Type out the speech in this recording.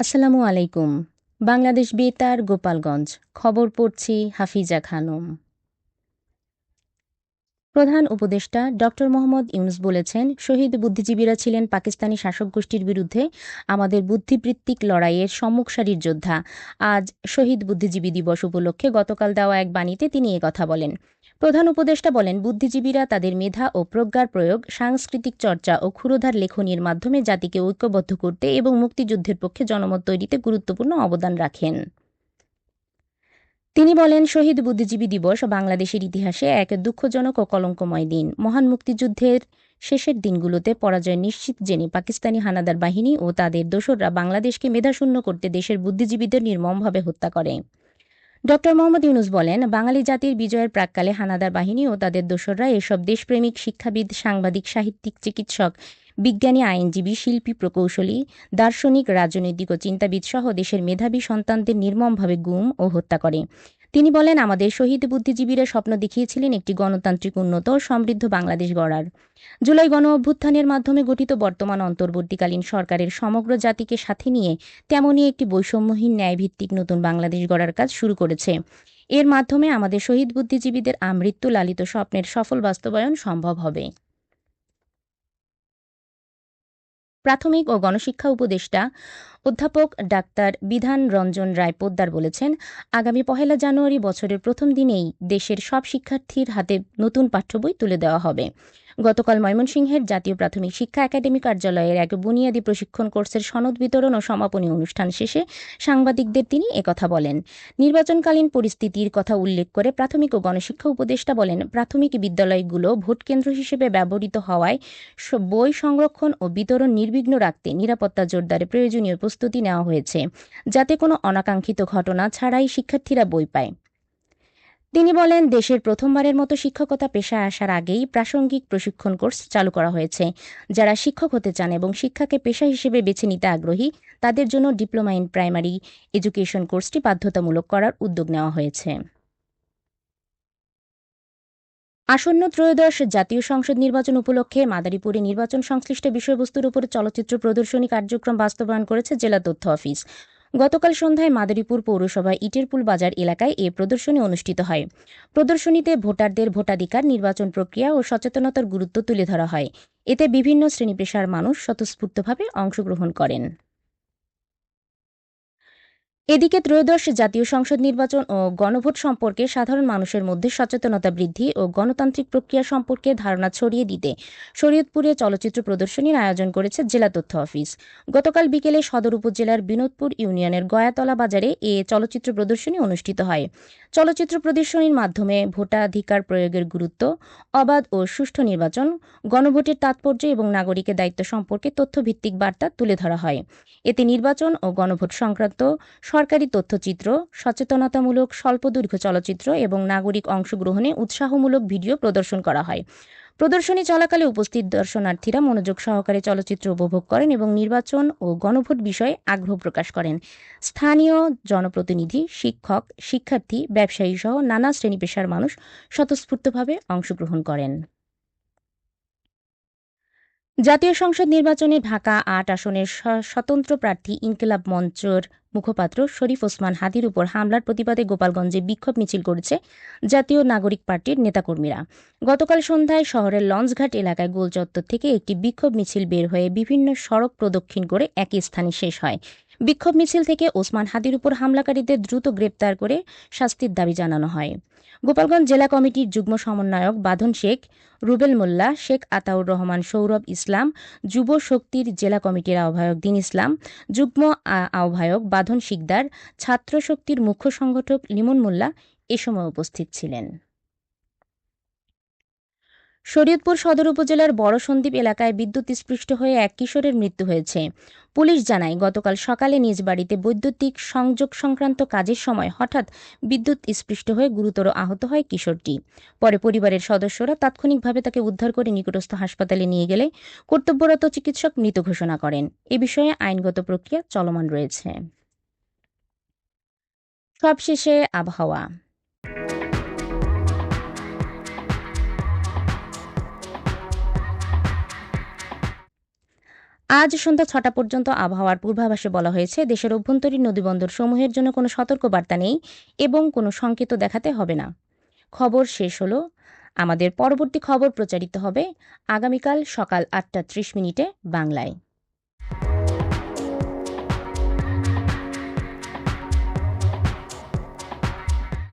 আসসালামু আলাইকুম। বাংলাদেশ বেতার, গোপালগঞ্জ। খবর পড়ছি হাফিজা খানম। প্রধান উপদেষ্টা ডক্টর মোহাম্মদ ইউনুস বলেছেন, শহীদ বুদ্ধিজীবীরা ছিলেন পাকিস্তানি শাসক গোষ্ঠীর বিরুদ্ধে আমাদের বুদ্ধিবৃত্তিক লড়াইয়ের সম্মুখ সারির যোদ্ধা। আজ শহীদ বুদ্ধিজীবী দিবস উপলক্ষে গতকাল দেওয়া এক বাণীতে তিনি কথা বলেন। প্রধান উপদেষ্টা বলেন, বুদ্ধিজীবীরা তাদের মেধা ও প্রজ্ঞার প্রয়োগ, সাংস্কৃতিক চর্চা ও ক্ষুরোধার লেখনীর মাধ্যমে জাতিকে ঐক্যবদ্ধ করতে এবং মুক্তিযুদ্ধের পক্ষে জনমত তৈরিতে গুরুত্বপূর্ণ অবদান রাখেন। তিনি বলেন, শহীদ বুদ্ধিজীবী দিবস বাংলাদেশের ইতিহাসে এক দুঃখজনক ও কলঙ্কময় দিন। মহান মুক্তিযুদ্ধের শেষের দিনগুলোতে পরাজয় নিশ্চিত জেনে পাকিস্তানি হানাদার বাহিনী ও তাদের দোসররা বাংলাদেশকে মেধাশূন্য করতে দেশের বুদ্ধিজীবীদের নির্মমভাবে হত্যা করে। ড মোহাম্মদ ইউনুস বলেন, বাঙালি জাতির বিজয়ের প্রাক্কালে হানাদার বাহিনী ও তাদের দোসররা এসব দেশপ্রেমিক শিক্ষাবিদ, সাংবাদিক, সাহিত্যিক, চিকিৎসক, বিজ্ঞানী, আইনজীবী, শিল্পী, প্রকৌশলী, দার্শনিক, রাজনৈতিক ও চিন্তাবিদ সহ দেশের মেধাবী সন্তানদের নির্মমভাবে গুম ও হত্যা করে। তিনি বলেন, আমাদের শহীদ বুদ্ধিজীবীরা স্বপ্ন দেখিয়েছিলেন একটি গণতান্ত্রিক, উন্নত ও সমৃদ্ধ বাংলাদেশ গড়ার। জুলাই গণ অভ্যুত্থানের মাধ্যমে গঠিত বর্তমান অন্তর্বর্তীকালীন সরকারের সমগ্র জাতিকে সাথে নিয়ে তেমনই একটি বৈষম্যহীন, ন্যায়ভিত্তিক নতুন বাংলাদেশ গড়ার কাজ শুরু করেছে। এর মাধ্যমে আমাদের শহীদ বুদ্ধিজীবীদের আমৃত্যু লালিত স্বপ্নের সফল বাস্তবায়ন সম্ভব হবে। প্রাথমিক ও গণশিক্ষা উপদেষ্টা অধ্যাপক ডাক্তার বিধান রঞ্জন রায় পোদ্দার বলেছেন, আগামী ১ জানুয়ারি বছরের প্রথম দিনেই দেশের সব শিক্ষার্থীর হাতে নতুন পাঠ্যবই তুলে দেওয়া হবে। গতকাল ময়মনসিংহের জাতীয় প্রাথমিক শিক্ষা একাডেমি কার্যালয়ের এক বুনিয়াদী প্রশিক্ষণ কোর্সের সনদ বিতরণ ও সমাপনী অনুষ্ঠান শেষে সাংবাদিকদের তিনি একথা বলেন। নির্বাচনকালীন পরিস্থিতির কথা উল্লেখ করে প্রাথমিক ও গণশিক্ষা উপদেষ্টা বলেন, প্রাথমিক বিদ্যালয়গুলো ভোটকেন্দ্র হিসেবে ব্যবহৃত হওয়ায় বই সংরক্ষণ ও বিতরণ নির্বিঘ্ন রাখতে নিরাপত্তা জোরদারে প্রয়োজনীয় প্রস্তুতি নেওয়া হয়েছে, যাতে কোনো অনাকাঙ্ক্ষিত ঘটনা ছাড়াই শিক্ষার্থীরা বই পায়। তিনি বলেন, দেশের প্রথমবারের মতো শিক্ষকতা পেশায় আসার আগেই প্রাসঙ্গিক প্রশিক্ষণ কোর্স চালু করা হয়েছে। যারা শিক্ষক হতে চান এবং শিক্ষাকে পেশা হিসেবে বেছে নিতে আগ্রহী, তাদের জন্য ডিপ্লোমা ইন প্রাইমারি এডুকেশন কোর্সটি বাধ্যতামূলক করার উদ্যোগ নেওয়া হয়েছে। আসন্ন ত্রয়োদশ জাতীয় সংসদ নির্বাচন উপলক্ষে মাদারীপুরে নির্বাচন সংশ্লিষ্ট বিষয়বস্তুর উপর চলচ্চিত্র প্রদর্শনী কার্যক্রম বাস্তবায়ন করেছে জেলা তথ্য অফিস। গতকাল সন্ধ্যায় মাদারীপুর পৌরসভা ইটেরপুল বাজার এলাকায় এ প্রদর্শনী অনুষ্ঠিত হয়। প্রদর্শনীতে ভোটারদের ভোটাধিকার, নির্বাচন প্রক্রিয়া ও সচেতনতার গুরুত্ব তুলে ধরা হয়। এতে বিভিন্ন শ্রেণী পেশার মানুষ স্বতঃস্ফূর্তভাবে অংশগ্রহণ করেন। এদিকে ত্রয়োদশ জাতীয় সংসদ নির্বাচন ও গণভোট সম্পর্কে সাধারণ মানুষের মধ্যে সচেতনতা বৃদ্ধি ও গণতান্ত্রিক প্রক্রিয়া সম্পর্কে ধারণা ছড়িয়ে দিতে শরীয়তপুরে চলচ্চিত্র প্রদর্শনীর আয়োজন করেছে জেলা তথ্য অফিস। গতকাল বিকেলে সদর উপজেলার বিনোদপুর ইউনিয়নের গয়াতলা বাজারে এ চলচ্চিত্র প্রদর্শনী অনুষ্ঠিত হয়। চলচ্চিত্র প্রদর্শনীর মাধ্যমে ভোটাধিকার প্রয়োগের গুরুত্ব, অবাধ ও সুষ্ঠু নির্বাচন, গণভোটের তাৎপর্য এবং নাগরিকের দায়িত্ব সম্পর্কে তথ্যভিত্তিক বার্তা তুলে ধরা হয়। এতে নির্বাচন ও গণভোট সংক্রান্ত সরকারি তথ্যচিত্র, সচেতনতামূলক স্বল্পদৈর্ঘ্য চলচ্চিত্র এবং নাগরিক অংশগ্রহণে উৎসাহমূলক ভিডিও প্রদর্শন করা হয়। প্রদর্শনী চলাকালে উপস্থিত দর্শনার্থীরা মনোযোগ সহকারে চলচ্চিত্র উপভোগ করেন এবং নির্বাচন ও গণভোট বিষয়ে আগ্রহ প্রকাশ করেন। স্থানীয় জনপ্রতিনিধি, শিক্ষক, শিক্ষার্থী, ব্যবসায়ী সহ নানা শ্রেণী পেশার মানুষ স্বতঃস্ফূর্তভাবে অংশগ্রহণ করেন। জাতীয় সংসদ নির্বাচনে ঢাকা-৮ আসনের স্বতন্ত্র প্রার্থী ইনকিলাব মঞ্চের মুখপাত্র শরীফ ওসমান হাদির উপর হামলার প্রতিবাদে গোপালগঞ্জে বিক্ষোভ মিছিল করেছে জাতীয় নাগরিক পার্টির নেতাকর্মীরা। গতকাল সন্ধ্যায় শহরের লঞ্চঘাট এলাকায় গোলচত্বর থেকে একটি বিক্ষোভ মিছিল বের হয়ে বিভিন্ন সড়ক প্রদক্ষিণ করে একই স্থানে শেষ হয়। বিক্ষোভ মিছিল থেকে ওসমান হাদির উপর হামলাকারীদের দ্রুত গ্রেপ্তার করে শাস্তির দাবি জানানো হয়। গোপালগঞ্জ জেলা কমিটির যুগ্ম সমন্বয়ক বাঁধন শেখ, রুবেল মোল্লা, শেখ আতাউর রহমান, সৌরভ ইসলাম, যুব শক্তির জেলা কমিটির আহ্বায়ক দিন ইসলাম, যুগ্ম আহ্বায়ক বাঁধন শিকদার, ছাত্র শক্তির মুখ্য সংগঠক লিমন মোল্লা এ সময় উপস্থিত ছিলেন। শরীয়তপুর সদর উপজেলার বড় সন্দ্বীপ এলাকায় বিদ্যুৎস্পৃষ্ট হয়ে এক কিশোরের মৃত্যু হয়েছে। পুলিশ জানায়, গতকাল সকালে নিজ বাড়িতে বৈদ্যুতিক সংযোগ সংক্রান্ত কাজের সময় হঠাৎ বিদ্যুৎস্পৃষ্ট হয়ে গুরুতর আহত হয় কিশোরটি। পরে পরিবারের সদস্যরা তাৎক্ষণিকভাবে তাকে উদ্ধার করে নিকটস্থ হাসপাতালে নিয়ে গেলে কর্তব্যরত চিকিৎসক মৃত ঘোষণা করেন। এ বিষয়ে আইনগত প্রক্রিয়া চলমান রয়েছে। সবশেষে আবহাওয়া। আজ সন্ধ্যা ৬টা পর্যন্ত আবহাওয়ার পূর্বাভাসে বলা হয়েছে দেশের অভ্যন্তরীণ নদীবন্দর সমূহের জন্য কোনো সতর্কবার্তা নেই এবং কোনো সংকেত দেখাতে হবে না। খবর শেষ হলো। আমাদের পরবর্তী খবর প্রচারিত হবে আগামীকাল সকাল ৮টা ৩০ মিনিটে বাংলায়।